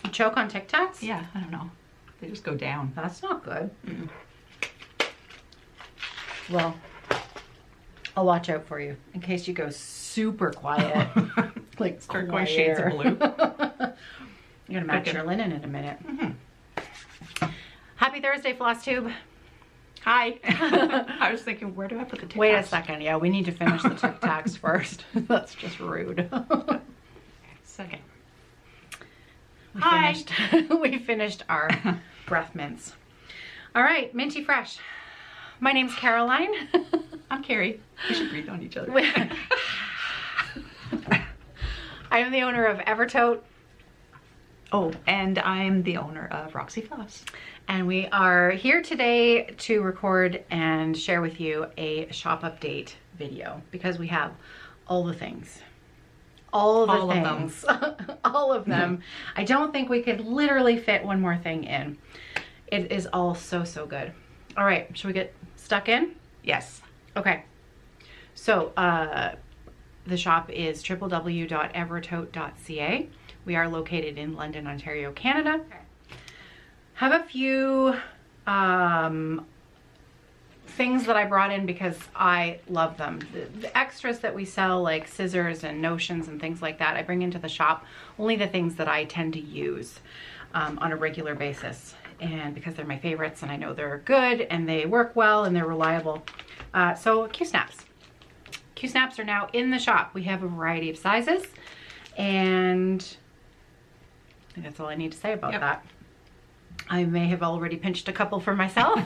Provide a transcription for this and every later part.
You choke on Tic Tacs? Yeah, I don't know. They just go down. That's not good. Well, I'll watch out for you in case you go super quiet. Like start going shades of blue. You're gonna match your linen in a minute. Happy Thursday, Flosstube. Hi. I was thinking, where do I put the Tic Tacs? Wait a second. Yeah, we need to finish the Tic Tacs first. That's just rude. Second. We finished our breath mints. All right, minty fresh. My name's Caroline. I'm Carrie. We should breathe on each other. I am the owner of Evertote. Oh, and I'm the owner of Roxy Floss. And we are here today to record and share with you a shop update video because we have all the things. All of them. All of them. I don't think we could literally fit one more thing in. It is all so, so good. All right, should we get stuck in? Yes. Okay. So the shop is www.evertote.ca. We are located in London, Ontario, Canada. Have a few things that I brought in because I love them. The extras that we sell, like scissors and notions and things like that, I bring into the shop only the things that I tend to use on a regular basis. And because they're my favorites and I know they're good and they work well and they're reliable. So Q-snaps. Q-snaps are now in the shop. We have a variety of sizes, and I think that's all I need to say about that. I may have already pinched a couple for myself.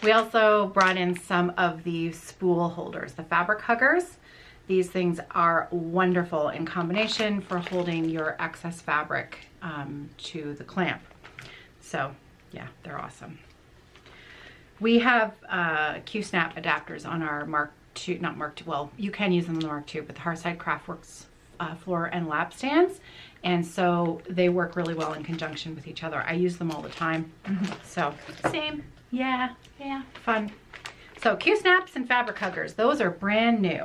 We also brought in some of the spool holders, the fabric huggers. These things are wonderful in combination for holding your excess fabric to the clamp. So yeah, they're awesome. We have Q-snap adapters on our Mark II, not Mark II, well, you can use them on the Mark II, but the Hearthside Craftworks floor and lap stands. And so they work really well in conjunction with each other. I use them all the time. So Same. yeah, fun. So Q-snaps and fabric huggers, those are brand new.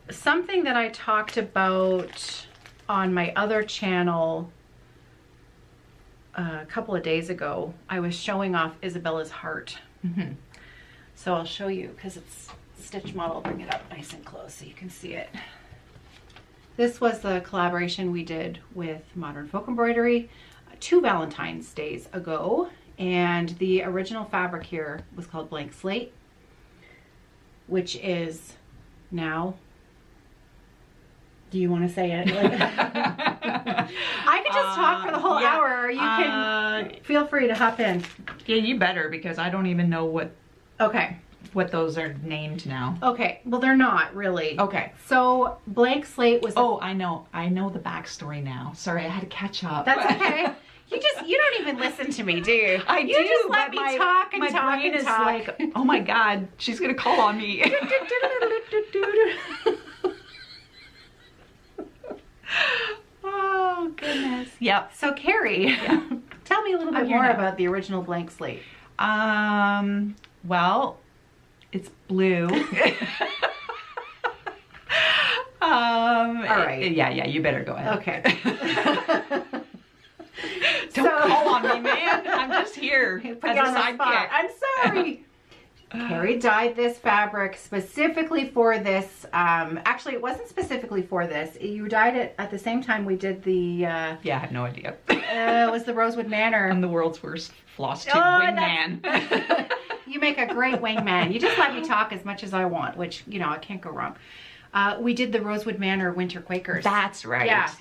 Something that I talked about on my other channel a couple of days ago, I was showing off Isabella's heart. So I'll show you because it's stitch model. I'll bring it up nice and close so you can see it. This was the collaboration we did with Modern Folk Embroidery 2 Valentine's days ago, and the original fabric here was called Blank Slate, which is now, do you want to say it? Like, I could just talk for the whole hour, or you can feel free to hop in. Yeah, you better, because I don't even know what those are named now. Okay, well, they're not really. Okay. So Blank Slate was... Oh, I know the backstory now. Sorry, I had to catch up. That's okay. You don't even listen to me, do you? I do. You just let me talk and my talk brain and is talk. like, oh my God, she's gonna call on me. Oh goodness. Yep. So Carrie, tell me a little bit more about the original Blank Slate. Well, it's blue. All right. Yeah, you better go ahead. Okay. Don't call on me, man. I'm just here as a sidekick. I'm sorry. Carrie dyed this fabric specifically for this. Actually, it wasn't specifically for this. You dyed it at the same time we did the... yeah, I had no idea. It was the Rosewood Manor. I'm the world's worst Flosstube wingman. You make a great wingman. You just let me talk as much as I want, which, you know, I can't go wrong. We did the Rosewood Manor Winter Quakers. That's right. Yeah.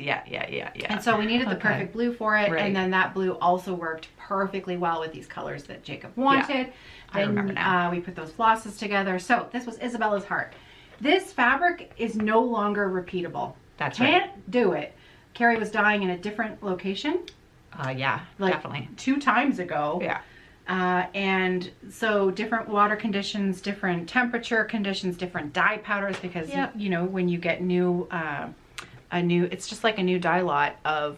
And so we needed the perfect blue for it, and then that blue also worked perfectly well with these colors that Jacob wanted. I remember now. We put those flosses together. So this was Isabella's heart. This fabric is no longer repeatable. That's right. Can't do it. Carrie was dyeing in a different location. Yeah, like definitely. 2 times ago. Yeah. And so different water conditions, different temperature conditions, different dye powders, because you know, when you get it's just like a new dye lot of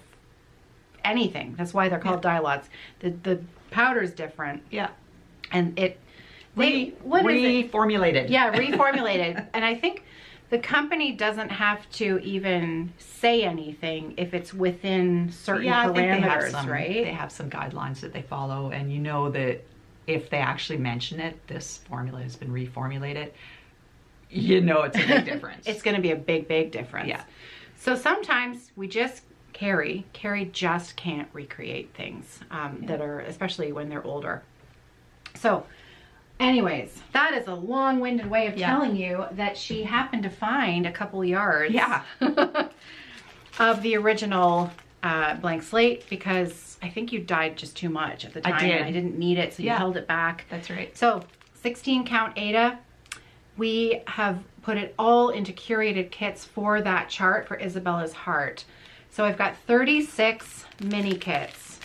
anything. That's why they're called dye lots. The powder's different. Yeah. And it reformulated. Yeah, reformulated. And I think the company doesn't have to even say anything if it's within certain parameters, right? They have some guidelines that they follow, and you know that if they actually mention it, this formula has been reformulated, you know it's a big difference. It's going to be a big, big difference. Yeah. So sometimes we just Carrie just can't recreate things that are, especially when they're older. So anyways, that is a long-winded way of telling you that she happened to find a couple yards of the original blank slate, because I think you dyed just too much at the time. And I didn't need it, so you held it back. That's right. So 16 count Ada, we have put it all into curated kits for that chart for Isabella's heart. So I've got 36 mini kits.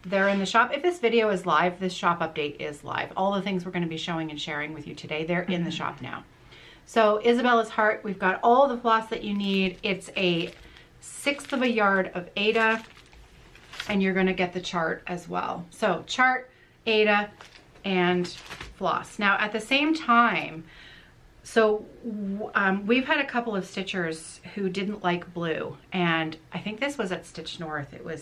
They're in the shop. If this video is live, this shop update is live. All the things we're going to be showing and sharing with you today, they're in the shop now. So Isabella's heart, we've got all the floss that you need. It's a 1/6 of a yard of Ada, and you're going to get the chart as well. So chart, Ada, and floss. Now at the same time, so we've had a couple of stitchers who didn't like blue, and I think this was at Stitch North. It was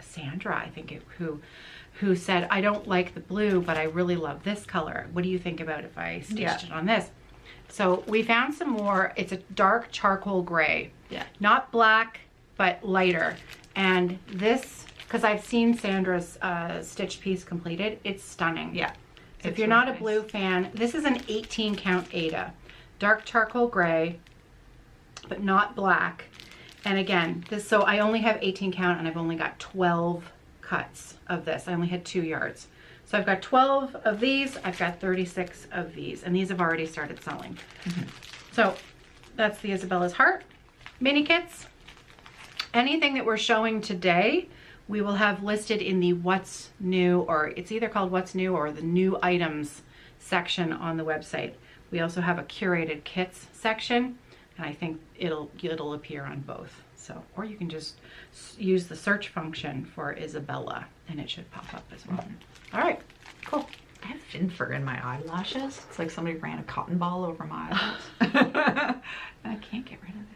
Sandra, I think, who said, I don't like the blue, but I really love this color. What do you think about if I stitched it on this? So we found some more. It's a dark charcoal gray. Yeah. Not black, but lighter. And this, because I've seen Sandra's stitch piece completed, it's stunning. Yeah. So if you're not a blue fan, this is an 18 count Ada. Dark charcoal gray, but not black. And again, this, so I only have 18 count, and I've only got 12 cuts of this. I only had 2 yards. So I've got 12 of these, I've got 36 of these, and these have already started selling. So that's the Isabella's heart mini kits. Anything that we're showing today, we will have listed in the what's new, or it's either called what's new or the new items section on the website. We also have a curated kits section, and I think it'll appear on both. So, or you can just use the search function for Isabella and it should pop up as well. All right, cool. I have fin fur in my eyelashes. It's like somebody ran a cotton ball over my eyelash. And I can't get rid of it.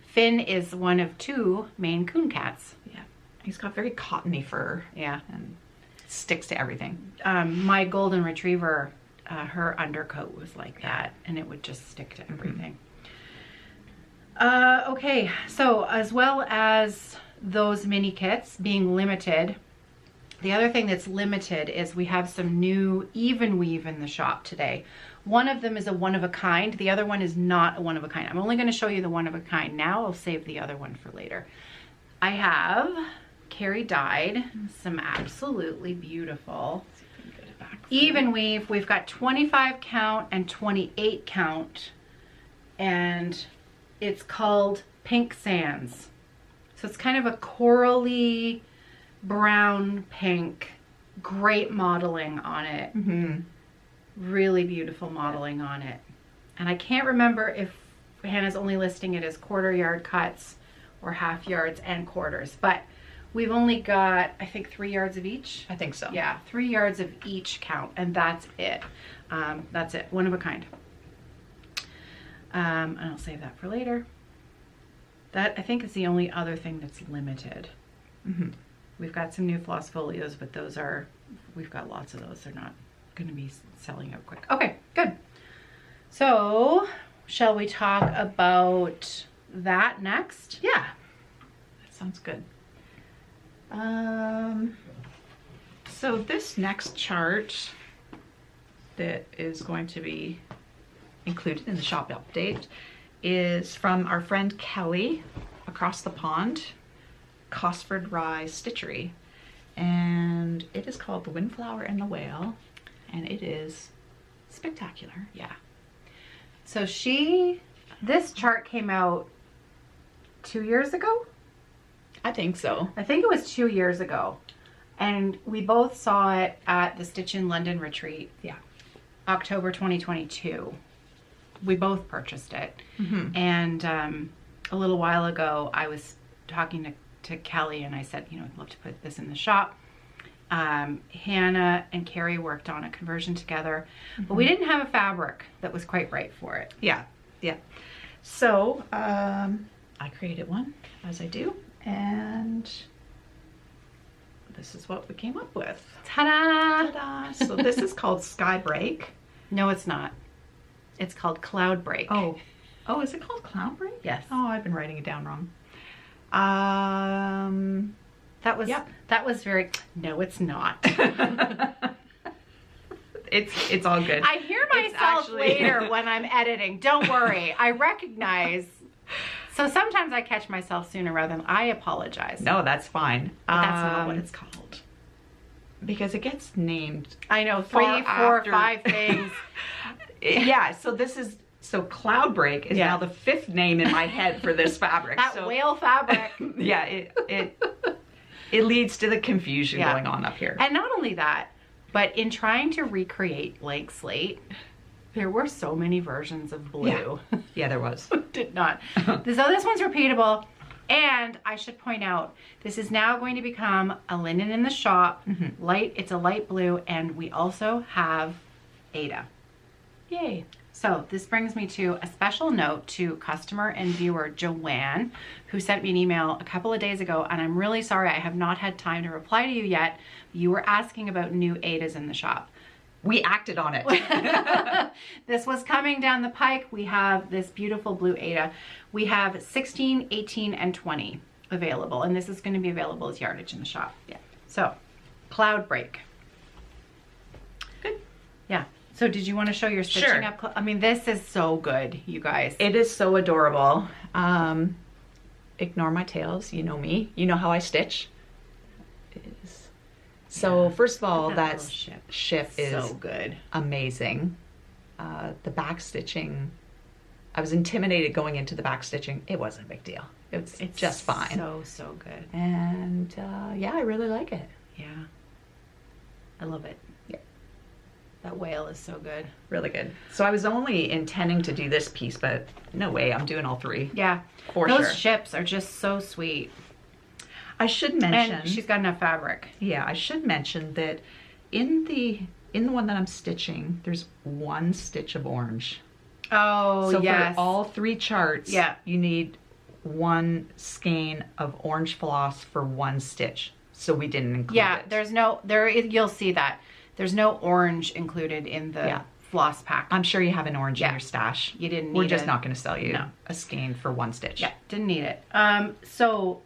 Finn is one of 2 Maine Coon cats. Yeah, he's got very cottony fur. Yeah, and it sticks to everything. My golden retriever, her undercoat was like that, and it would just stick to everything. Okay, so as well as those mini kits being limited, the other thing that's limited is we have some new even weave in the shop today. One of them is a one of a kind. The other one is not a one of a kind. I'm only going to show you the one of a kind now. I'll save the other one for later. I have Carrie dyed some absolutely beautiful even weave. We've got 25 count and 28 count, and it's called Pink Sands. So it's kind of a corally brown pink. Great modeling on it. Really beautiful modeling on it. And I can't remember if Hannah's only listing it as 1/4 yard cuts or 1/2 yards and quarters, but we've only got, I think, 3 yards of each. I think so. Yeah, 3 yards of each count, and that's it. That's it, one of a kind. And I'll save that for later. That, I think, is the only other thing that's limited. We've got some new floss folios, but those are, we've got lots of those. They're not going to be selling out quick. Okay, good. So, shall we talk about that next? Yeah, that sounds good. So this next chart that is going to be included in the shop update is from our friend Kelly across the pond, Cosford Rye Stitchery, and it is called The Windflower and the Whale, and it is spectacular. Yeah. So this chart came out 2 years ago? I think so. I think it was 2 years ago, and we both saw it at the Stitch in London retreat. Yeah. October 2022. We both purchased it. And a little while ago, I was talking to Kelly, and I said, you know, I'd love to put this in the shop. Hannah and Carrie worked on a conversion together, but we didn't have a fabric that was quite right for it. Yeah. Yeah. So I created one, as I do, and this is what we came up with. Ta-da! Ta-da! So this is called Sky Break. No, it's not. It's called Cloud Break. Oh, is it called Cloud Break? Yes. Oh, I've been writing it down wrong. That was very, no, it's not. It's all good. I hear myself later when I'm editing. Don't worry. I recognize. So sometimes I catch myself sooner rather than I apologize. No, that's fine. But that's not what it's called. Because it gets named. I know, 3, 4, 5 things. Yeah, so Cloud Break is now the 5th name in my head for this fabric. That whale fabric. Yeah, it leads to the confusion going on up here. And not only that, but in trying to recreate Blank Slate, there were so many versions of blue. Yeah, there was. Did not. So this one's repeatable. And I should point out, this is now going to become a linen in the shop. It's a light blue, and we also have Ada. Yay. So this brings me to a special note to customer and viewer Joanne, who sent me an email a couple of days ago, and I'm really sorry I have not had time to reply to you yet. You were asking about new Adas in the shop. We acted on it. This was coming down the pike. We have this beautiful blue Ada. We have 16, 18, and 20 available, and this is going to be available as yardage in the shop. Yeah. So, Cloud Break. Good. Yeah. So did you want to show your stitching up? I mean, this is so good, you guys. It is so adorable. Ignore my tails. You know me. You know how I stitch. So first of all, that ship is so good. Amazing. The back stitching, I was intimidated going into the back stitching. It wasn't a big deal. It's just fine. So good. And yeah, I really like it. Yeah. I love it. Yeah. That whale is so good. Really good. So I was only intending to do this piece, but no way, I'm doing all 3. Yeah. Those ships are just so sweet. I should mention, and she's got enough fabric. Yeah, I should mention that in the one that I'm stitching, there's 1 stitch of orange. Oh, so yes. for all 3 charts, you need 1 skein of orange floss for 1 stitch. So we didn't include it. There's no, you'll see that. There's no orange included in the floss pack. I'm sure you have an orange in your stash. You didn't need We're just not going to sell you a skein for 1 stitch. Yeah, didn't need it. So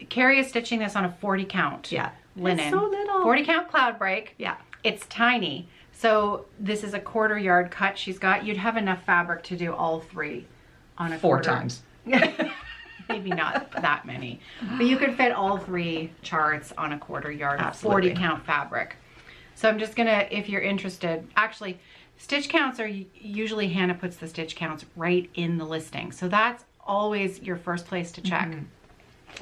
Carrie is stitching this on a 40 count linen. It's so little. 40 count Cloud Break. Yeah. It's tiny. So this is a 1/4 yard cut she's got. You'd have enough fabric to do all 3 on a 4 quarter. times. Maybe not that many. But you could fit all 3 charts on a 1/4 yard of 40 count fabric. So I'm just gonna, if you're interested, actually stitch counts are usually, Hannah puts the stitch counts right in the listing. So that's always your first place to check.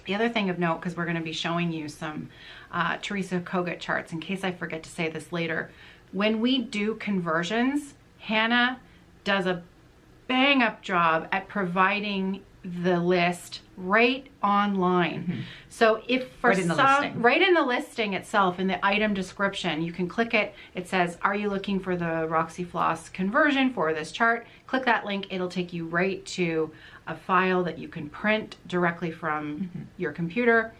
The other thing of note, because we're going to be showing you some Teresa Kogut charts, in case I forget to say this later, when we do conversions, Hannah does a bang up job at providing the list right online. So if for right in the listing itself, in the item description, you can click it. It says, are you looking for the Roxy Floss conversion for this chart? Click that link. It'll take you right to a file that you can print directly from your computer,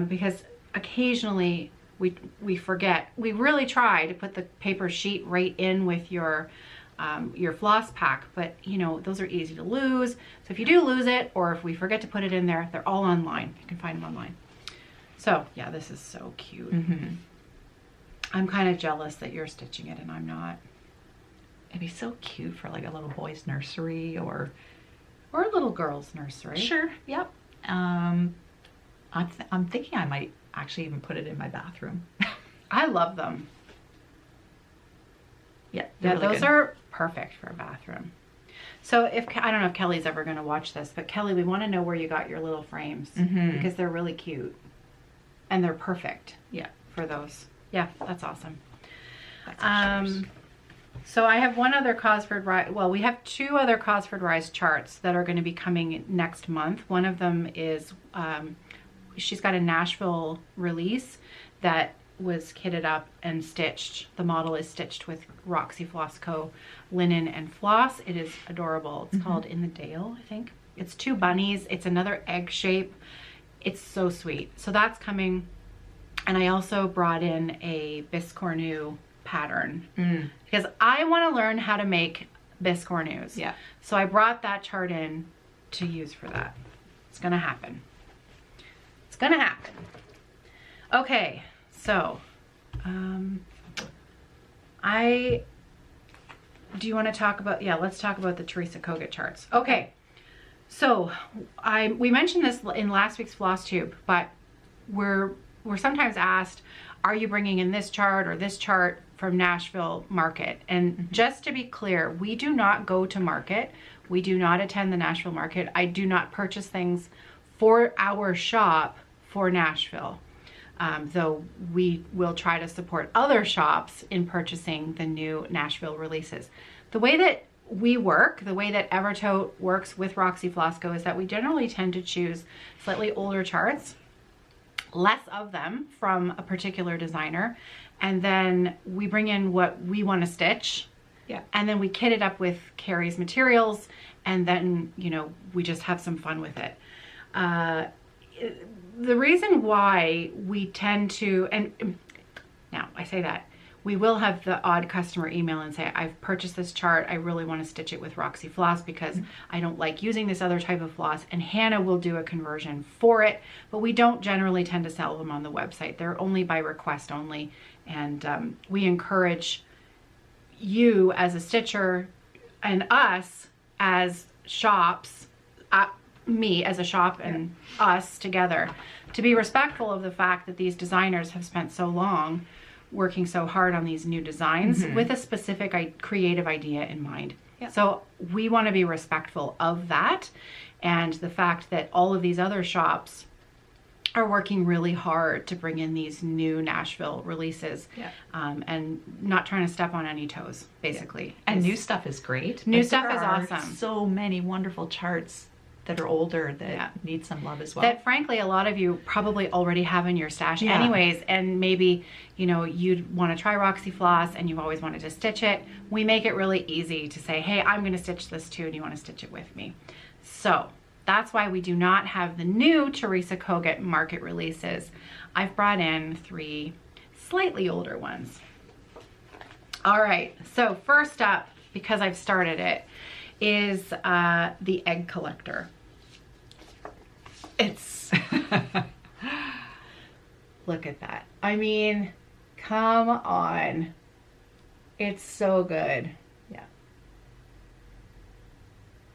because occasionally we forget. We really try to put the paper sheet right in with your floss pack, but you know, those are easy to lose. So if you do lose it, or if we forget to put it in there, they're all online. You can find them online. So yeah, this is so cute. I'm kind of jealous that you're stitching it and I'm not. It'd be so cute for like a little boy's nursery or a little girl's nursery. Sure. Yep. I'm thinking I might actually even put it in my bathroom. I love them. Yeah, really those are perfect for a bathroom. So I don't know if Kelly's ever going to watch this, but Kelly, we want to know where you got your little frames, because they're really cute and they're perfect. Yeah, for those. Yeah, that's awesome. So I have one other Cosford Rise. Well, we have 2 other Cosford Rise charts that are going to be coming next month. One of them is she's got a Nashville release that was kitted up and stitched. The model is stitched with Roxy Floss Co. linen and floss. It is adorable. It's called In the Dale, I think. It's 2 bunnies. It's another egg shape. It's so sweet. So that's coming. And I also brought in a biscornu pattern because I want to learn how to make biscornus. Yeah. So I brought that chart in to use for that. It's gonna happen. It's gonna happen. Okay, so do you want to talk about, let's talk about the Teresa Kogut charts. Okay, so we mentioned this in last week's Flosstube, but we're sometimes asked, are you bringing in this chart or this chart from Nashville market? And just to be clear, we do not go to market. We do not attend the Nashville market. I do not purchase things for our shop for Nashville. Though we will try to support other shops in purchasing the new Nashville releases. The way that we work, the way that Evertote works with Roxy Floss Co, is that we generally tend to choose slightly older charts, less of them from a particular designer, and then we bring in what we want to stitch. Yeah. And then we kit it up with Carrie's materials, and then, you know, we just have some fun with it. The reason why we tend to, and now I say that, we will have the odd customer email and say, I've purchased this chart, I really want to stitch it with Roxy Floss because I don't like using this other type of floss, and Hannah will do a conversion for it, but we don't generally tend to sell them on the website. They're only by request only, and we encourage you as a stitcher and us as shops, me as a shop and us together, to be respectful of the fact that these designers have spent so long working so hard on these new designs with a specific creative idea in mind. Yeah. So we want to be respectful of that, and the fact that all of these other shops are working really hard to bring in these new Nashville releases, and not trying to step on any toes, basically. And new stuff is great. New But stuff there is are awesome. So many wonderful charts that are older that need some love as well. That frankly, a lot of you probably already have in your stash Yeah. anyways, and maybe, you know, you'd want to try Roxy Floss and you've always wanted to stitch it. We make it really easy to say, hey, I'm going to stitch this too, and you want to stitch it with me. So that's why we do not have the new Teresa Kogut market releases. I've brought in 3 slightly older ones. All right, so first up, because I've started it, is the egg collector. It's, look at that. I mean, come on. It's so good. Yeah.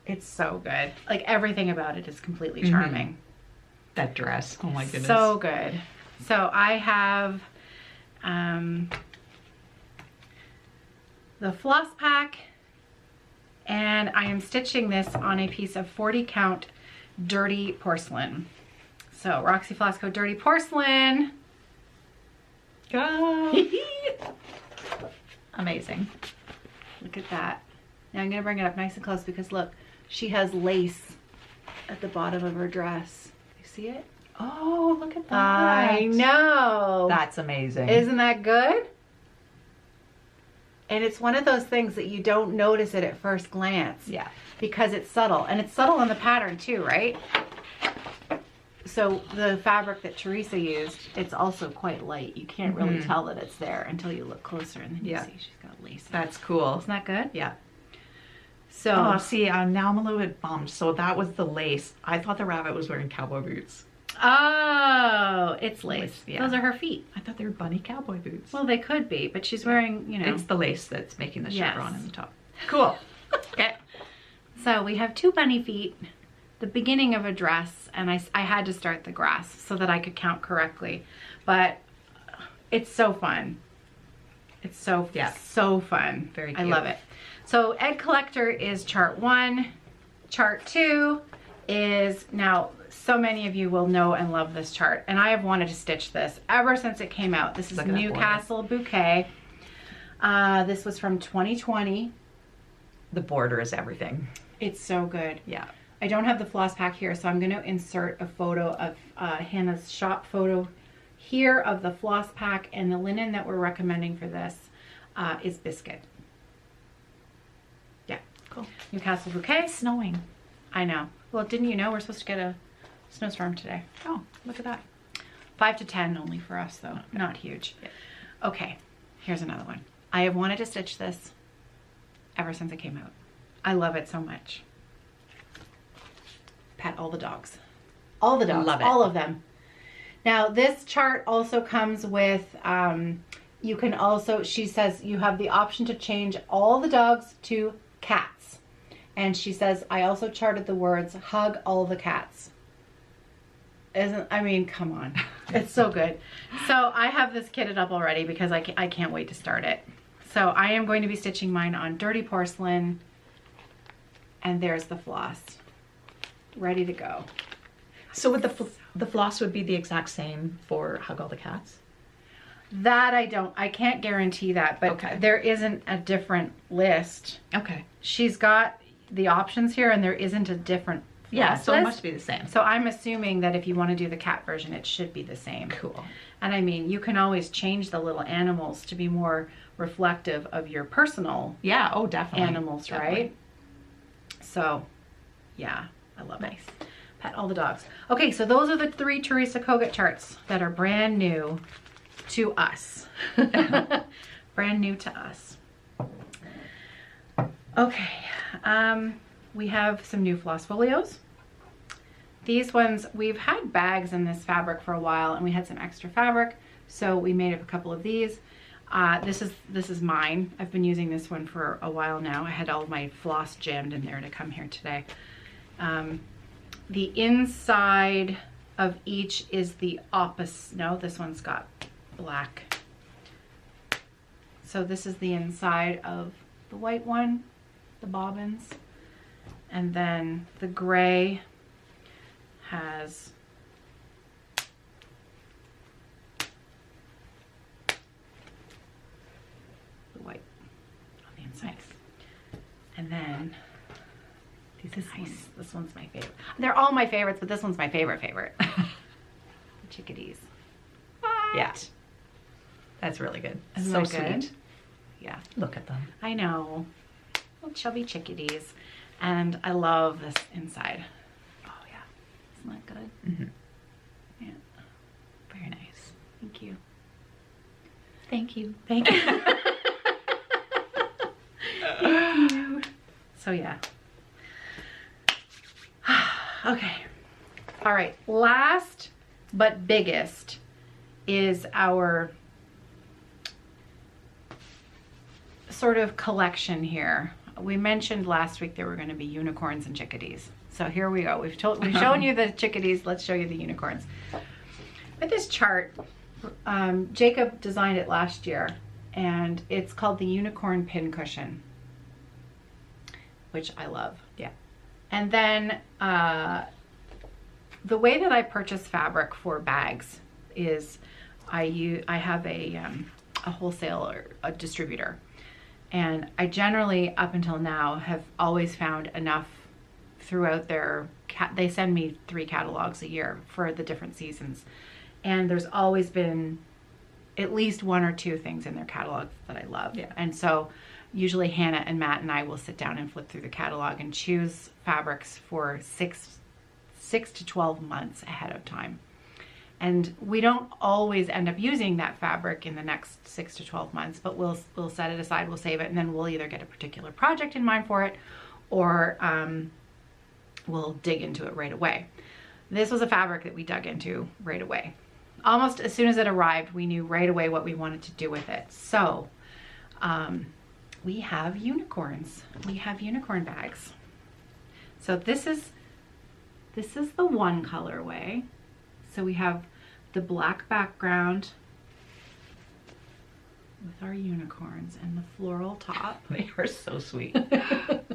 It's so good. Like, everything about it is completely charming. That dress, oh my goodness. So good. So I have the floss pack, and I am stitching this on a piece of 40 count dirty porcelain. So Roxy Floss Co dirty porcelain. Go. Amazing. Look at that. Now I'm gonna bring it up nice and close because look, she has lace at the bottom of her dress. You see it? Oh, look at that. I know. That's amazing. Isn't that good? And it's one of those things that you don't notice it at first glance. Yeah. Because it's subtle. And it's subtle in the pattern too, right? So the fabric that Teresa used, it's also quite light. You can't really tell that it's there until you look closer, and then you see she's got lace. That's cool. Isn't that good? Yeah. So Oh, see, now I'm a little bit bummed. So that was the lace. I thought the rabbit was wearing cowboy boots. oh, it's lace. Yeah. Those are her feet. I thought they were bunny cowboy boots. Well, they could be, but she's wearing, you know. It's the lace that's making the Yes. chevron in the top. Cool. Okay. So we have 2 bunny feet, the beginning of a dress, and I had to start the grass so that I could count correctly. But it's so fun. It's so fun. Very I cute. love it. So egg collector is chart 1. Chart 2 is, now so many of you will know and love this chart, and I have wanted to stitch this ever since it came out. This is Look at that Newcastle Bouquet. This was from 2020. The border is everything. It's so good. Yeah. I don't have the floss pack here, so I'm going to insert a photo of Hannah's shop photo here of the floss pack, and the linen that we're recommending for this is biscuit. Yeah, Cool. Newcastle bouquet. It's snowing. I know. Well, didn't you know we're supposed to get a snowstorm today? Oh, look at that. 5 to 10 only for us though, not huge. Yeah. Okay, here's another one. I have wanted to stitch this ever since it came out. I love it so much. Pet all the dogs. All the dogs, Love it. all of them. Now this chart also comes with, you can also, she says you have the option to change all the dogs to cats. And she says, I also charted the words, hug all the cats. I mean, come on. It's so good. So I have this kitted up already because I can't wait to start it. So I am going to be stitching mine on dirty porcelain. And there's the floss. Ready to go. So would the floss would be the exact same for Hug All the Cats? That I can't guarantee that, but Okay. there isn't a different list. Okay. She's got the options here and there isn't a different Yeah, floss so it list. must be the same. So I'm assuming that if you want to do the cat version, it should be the same. Cool. And I mean, you can always change the little animals to be more reflective of your personal Yeah, oh, definitely. animals, Definitely. right? So, yeah, I love it. Nice. Pet all the dogs. Okay, so those are the 3 Teresa Kogut charts that are brand new to us. Brand new to us. Okay, we have some new floss folios. These ones, we've had bags in this fabric for a while and we had some extra fabric, so we made up a couple of these. This is mine. I've been using this one for a while now. I had all my floss jammed in there to come here today. The inside of each is the opposite. No, this one's got black. So this is the inside of the white one, the bobbins. And then the gray has the white on the inside. And then this one's my favorite. They're all my favorites, but this one's my favorite. The chickadees. Yeah. That's really good. Isn't So that good? sweet. Yeah, Look at them. I know. Little chubby chickadees. And I love this inside. Oh yeah, isn't that good? Mm-hmm. Yeah, Very nice. thank you. Thank you. Thank you. Thank you. So yeah. Okay. All right. Last but biggest is our sort of collection here. We mentioned last week there were going to be unicorns and chickadees. So here we go. We've shown you the chickadees. Let's show you the unicorns. With this chart, Jacob designed it last year, and it's called the Unicorn Pin Cushion, which I love. Yeah. And then the way that I purchase fabric for bags is I have a wholesaler, a distributor, and I generally, up until now, have always found enough throughout their, they send me 3 catalogs a year for the different seasons. And there's always been at least 1 or 2 things in their catalog that I love. Yeah. And so usually Hannah and Matt and I will sit down and flip through the catalog and choose fabrics for 6 to 12 months ahead of time. And we don't always end up using that fabric in the next 6 to 12 months, but we'll set it aside, we'll save it, and then we'll either get a particular project in mind for it, or we'll dig into it right away. This was a fabric that we dug into right away. Almost as soon as it arrived, we knew right away what we wanted to do with it. So we have unicorns. We have unicorn bags. So this is the one colorway. So we have the black background with our unicorns and the floral top. They are so sweet.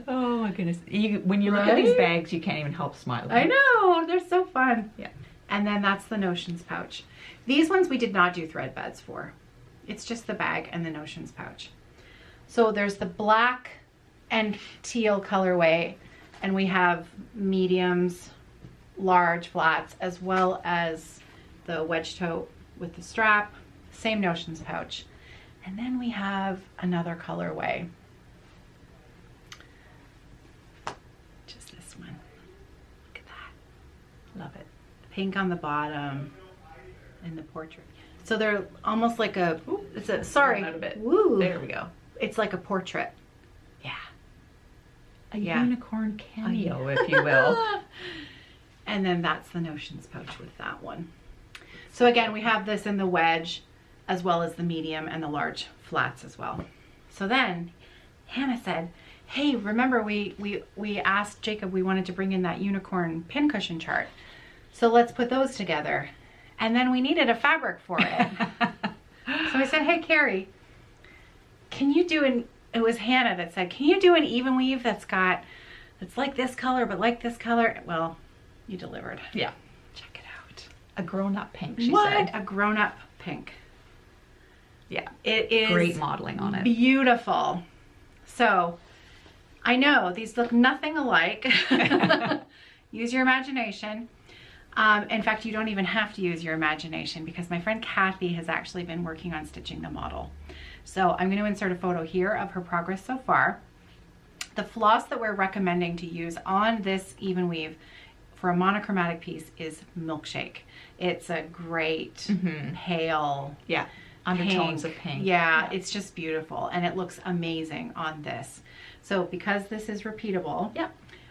Oh my goodness. When you look at these Right? bags, you can't even help smiling. I know, they're so fun. Yeah. And then that's the notions pouch. These ones we did not do thread beds for. It's just the bag and the notions pouch. So there's the black and teal colorway, and we have mediums, large flats, as well as the wedge toe with the strap, same notions pouch. And then we have another colorway. Just this one. Look at that. Love it. Pink on the bottom and the portrait. So they're almost like a, it's a, sorry. Out a bit. Woo. There we go. It's like a portrait. Yeah. A unicorn cameo, if you will. And then that's the notions pouch with that one. So again, we have this in the wedge as well as the medium and the large flats as well. So then Hannah said, hey, remember we asked Jacob, we wanted to bring in that unicorn pincushion chart. So let's put those together. And then we needed a fabric for it. So I said, hey, Carrie, can you do an, it was Hannah that said, can you do an even weave that's like this color, but like this color? Well, you delivered. Yeah. Check it out. A grown-up pink, she What? said. A grown-up pink. Yeah. It is great modeling on it. Beautiful. So I know these look nothing alike. Use your imagination. In fact, you don't even have to use your imagination because my friend Kathy has actually been working on stitching the model. So I'm going to insert a photo here of her progress so far. The floss that we're recommending to use on this even weave for a monochromatic piece is Milkshake. It's a great pale undertones of pink. Yeah, it's just beautiful and it looks amazing on this. So because this is repeatable,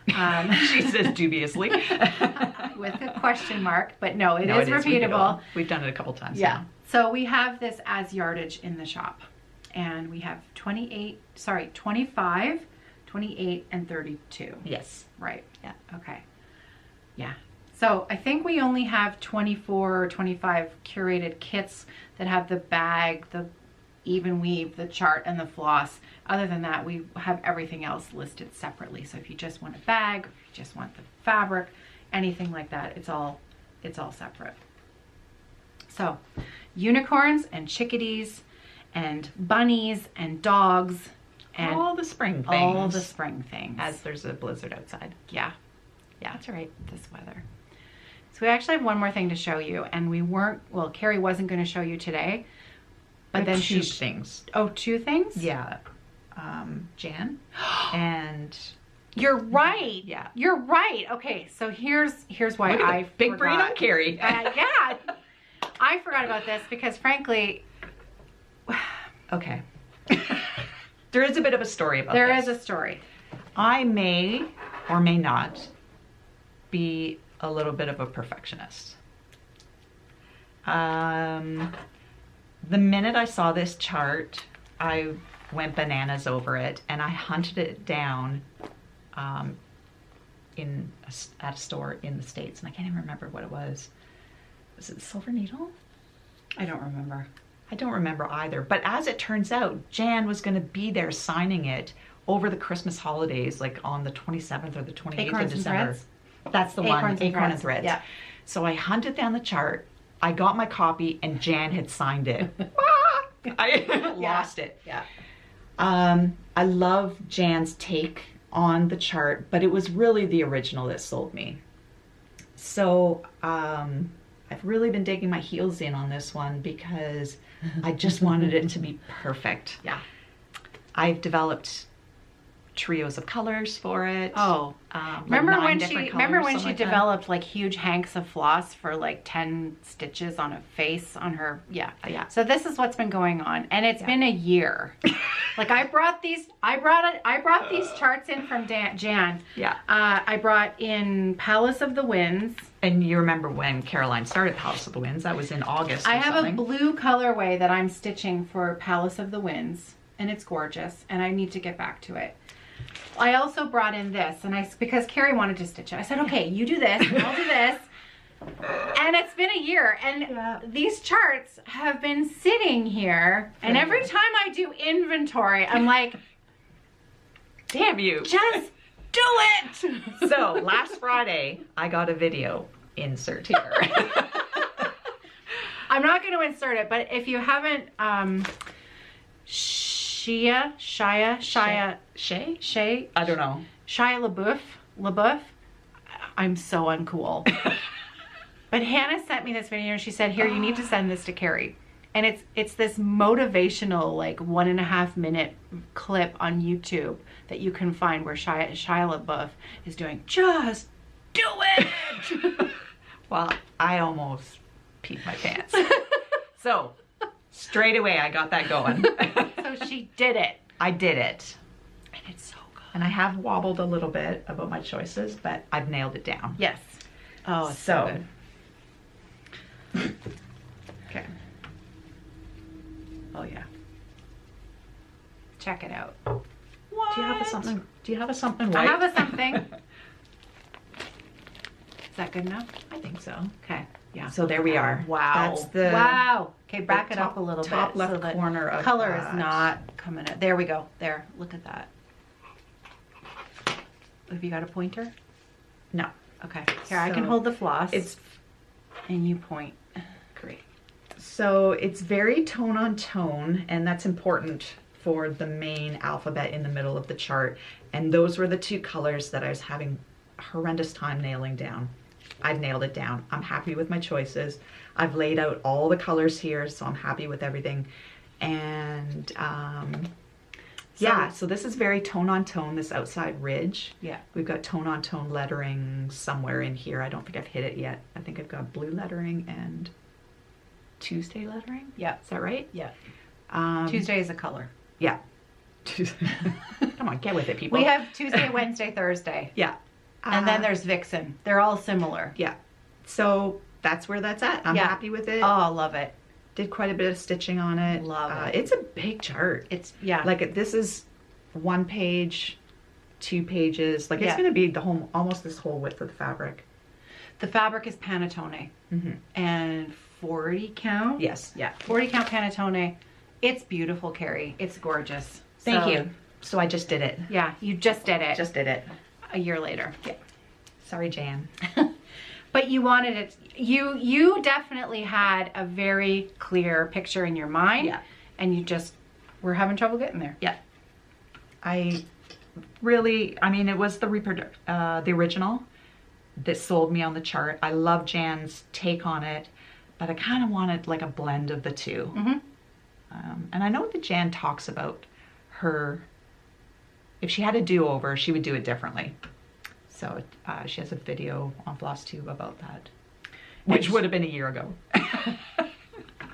she says dubiously with a question mark, but no, it is repeatable. repeatable. We've done it a couple times. Yeah. Now. So we have this as yardage in the shop, and we have 25, 28, and 32. Yes. Right. Yeah. Okay. Yeah. So I think we only have 24 or 25 curated kits that have the bag, the even weave, the chart, and the floss. Other than that, we have everything else listed separately. So if you just want a bag, if you just want the fabric, anything like that, it's all separate. So unicorns and chickadees and bunnies and dogs and all the spring things. All the spring things. As there's a blizzard outside. Yeah. Yeah. That's right. This weather. So we actually have one more thing to show you, and we weren't, well, Carrie wasn't going to show you today, but then two things. Oh, two things? Yeah. Jan and you're right. Yeah. You're right. Okay, so here's why I big forgot. brain on Carrie. Yeah. I forgot about this because frankly, okay. There is a bit of a story about this. There is a story. I may or may not be a little bit of a perfectionist. The minute I saw this chart, I went bananas over it, and I hunted it down at a store in the States, and I can't even remember what it was. Was it Silver Needle? I don't remember. I don't remember either. But as it turns out, Jan was going to be there signing it over the Christmas holidays, like on the 27th or the 28th Acorns of December. And Threads? That's the Acorns one, and Acorn Threads. and Threads. Yeah. So I hunted down the chart. I got my copy, and Jan had signed it. I lost it. Yeah. I love Jan's take on the chart, but it was really the original that sold me. So I've really been digging my heels in on this one because I just wanted it to be perfect. Yeah. I've developed trios of colors for it. Oh, like remember 9 when different she colors, like that. developed like huge hanks of floss for like 10 stitches on a face on her? Yeah. Yeah. So this is what's been going on, and it's been a year. Like I brought these charts in from Jan. Yeah. I brought in Palace of the Winds. And you remember when Caroline started Palace of the Winds? That was in August. I have a blue colorway that I'm stitching for Palace of the Winds, and it's gorgeous, and I need to get back to it. I also brought in this, and because Carrie wanted to stitch it. I said, okay, you do this, and I'll do this. And it's been a year, and these charts have been sitting here, and every time I do inventory, I'm like, damn you. Just do it! So last Friday, I got a video insert here. I'm not going to insert it, but if you haven't, Shia? I don't know. Shia LaBeouf. I'm so uncool. But Hannah sent me this video and she said, here, you need to send this to Carrie. And it's this motivational, like 1.5 minute clip on YouTube that you can find where Shia LaBeouf is doing, just do it. Well, I almost peed my pants. So straight away I got that going. So she did it. I did it. And it's so good. And I have wobbled a little bit about my choices, but I've nailed it down. Yes. Oh, it's so good. Okay. Oh yeah. Check it out. What? Do you have a something? Do you have a something white? I have a something. Is that good enough? I think so. Okay. Yeah. So there we are. Wow. That's the wow. Okay, back it top- up a little top bit. left so that corner of color that. is not coming out. There we go. There. Look at that. Have you got a pointer? No. Okay. Here, I can So hold the floss. It's and you point. great. So it's very tone on tone, and that's important for the main alphabet in the middle of the chart. And those were the two colors that I was having a horrendous time nailing down. I've nailed it down. I'm happy with my choices. I've laid out all the colors here, so I'm happy with everything. And yeah, so this is very tone on tone, this outside ridge. Yeah. We've got tone on tone lettering somewhere in here. I don't think I've hit it yet. I think I've got blue lettering and Tuesday lettering. Yeah. Is that right? Yeah. Um, Tuesday is a color. Yeah. Come on, get with it, people. We have Tuesday, Wednesday, Thursday. Yeah. And then there's Vixen. They're all similar. Yeah. So that's where that's at. I'm Yeah. happy with it. Oh, love it. Did quite a bit of stitching on it. Love it. It's a big chart. It's, yeah. Like this is 1 page, 2 pages. Like it's Yeah. going to be the whole, almost this whole width of the fabric. The fabric is Panettone. And 40 count? Yes. Yeah. 40 count Panettone. It's beautiful, Carrie. It's gorgeous. Thank So, you. So I just did it. Yeah, you just did it. Just did it. a year later. Yeah. Sorry, Jan. But you wanted it, you definitely had a very clear picture in your mind. Yeah. And you just were having trouble getting there. Yeah. I mean, it was the original that sold me on the chart. I love Jan's take on it, but I kind of wanted like a blend of the two. And I know that Jan talks about if she had a do-over, she would do it differently. So she has a video on Flosstube about that, which would have been a year ago.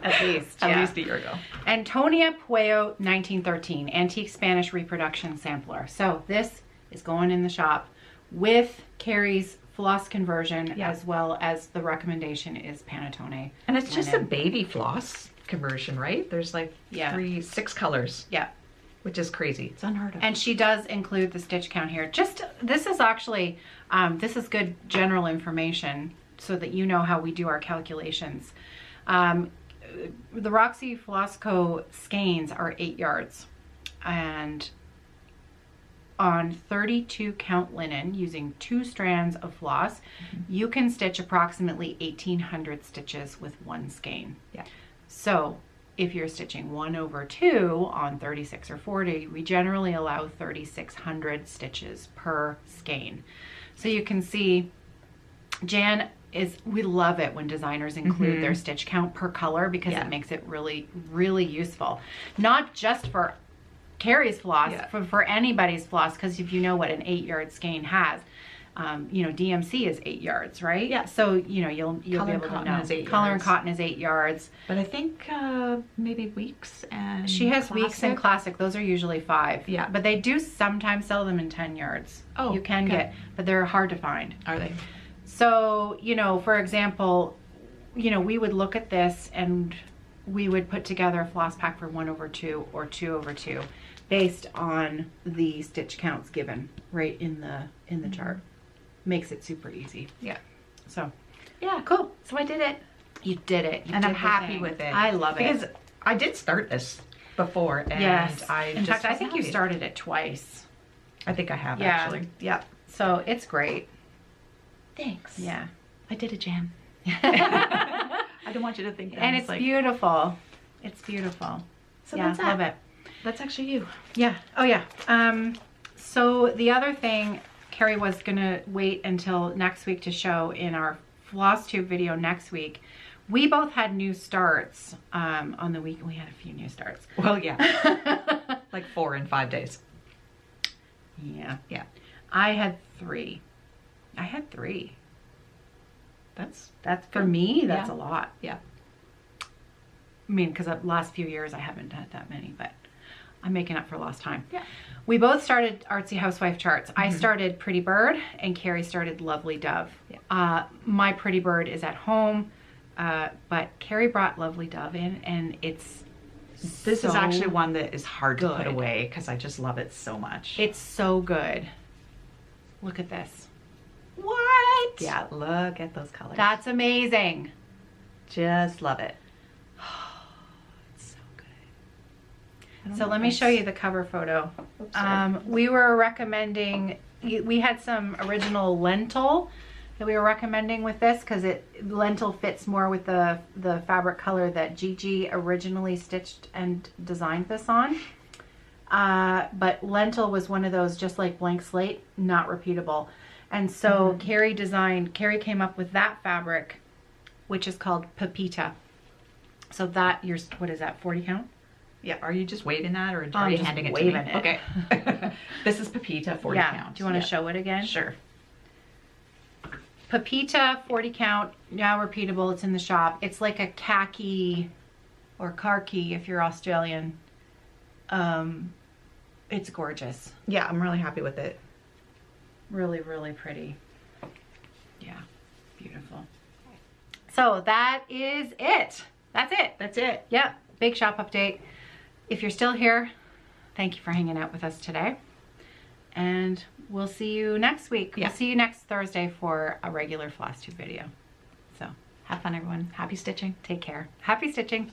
At least. At least a year ago. Antonia Puello 1913, Antique Spanish Reproduction Sampler. So this is going in the shop with Carrie's floss conversion, as well as the recommendation is Panettone. And it's just a linen. baby floss conversion, right? There's like 6 colors. Yeah. Which is crazy. It's unheard of. And she does include the stitch count here. This is actually, this is good general information so that you know how we do our calculations. The Roxy Floss Co skeins are 8 yards. And on 32 count linen, using 2 strands of floss, you can stitch approximately 1,800 stitches with 1 skein. Yeah. So if you're stitching 1/2 on 36 or 40, we generally allow 3,600 stitches per skein. So you can see Jan we love it when designers include their stitch count per color because it makes it really, really useful. Not just for Carrie's floss, for anybody's floss, because if you know what an 8-yard skein has, you know, DMC is 8 yards, right? Yeah. So, you know, you'll be able to know. Color and cotton is 8 yards. But I think maybe Weeks and She has Weeks and Classic. Those are usually 5. Yeah. But they do sometimes sell them in 10 yards. Oh, you can get, but they're hard to find. Are they? So, you know, for example, you know, we would look at this and we would put together a floss pack for 1/2 or 2/2 based on the stitch counts given right in the chart. Makes it super easy. Yeah. So, Yeah. cool. So I did it. You did it. You And I'm did the happy thing. with it. I love it. Because I did start this before. And Yes. In fact, I think you started it twice. I think I have, Yeah. actually. Yep. So it's great. Thanks. Yeah. I did it, Jan. I don't want you to think that. And it's like, beautiful. It's beautiful. So yeah, that's that. love it. That's actually you. Yeah. Oh, yeah. So the other thing, Carrie was going to wait until next week to show in our Flosstube video next week. We both had new starts on the week. We had a few new starts. Well, yeah. Like 4 in 5 days. Yeah. Yeah. I had 3. That's For me, that's Yeah. a lot. Yeah. I mean, because the last few years I haven't had that many, but I'm making up for lost time. Yeah. We both started Artsy Housewife charts. I started Pretty Bird and Carrie started Lovely Dove. Yeah. My Pretty Bird is at home, but Carrie brought Lovely Dove in, and this is actually one that is hard to put good. away because I just love it so much. It's so good. Look at this. What? Yeah, look at those colors. That's amazing. Just love it. It's so good. I don't So know let if me that's- show you the cover photo. Oops, sorry. We were recommending, we had some original lentil that we were recommending with this because lentil fits more with the fabric color that Gigi originally stitched and designed this on. But lentil was one of those, just like blank slate, not repeatable. And so Carrie came up with that fabric, which is called Pepita. So that, what is that, 40 count? Yeah, are you just waving that or are I'm you just handing it to me? waving it. Okay. This is Pepita 40 count. Do you want to show it again? Sure. Pepita 40 count, now repeatable. It's in the shop. It's like a khaki or khaki if you're Australian. It's gorgeous. Yeah, I'm really happy with it. Really, really pretty. Yeah, beautiful. So that is it. That's it. That's it. Yep, big shop update. If you're still here, thank you for hanging out with us today. And we'll see you next week. Yeah. We'll see you next Thursday for a regular Flosstube video. So Have fun, everyone. Happy stitching. take care. Happy stitching.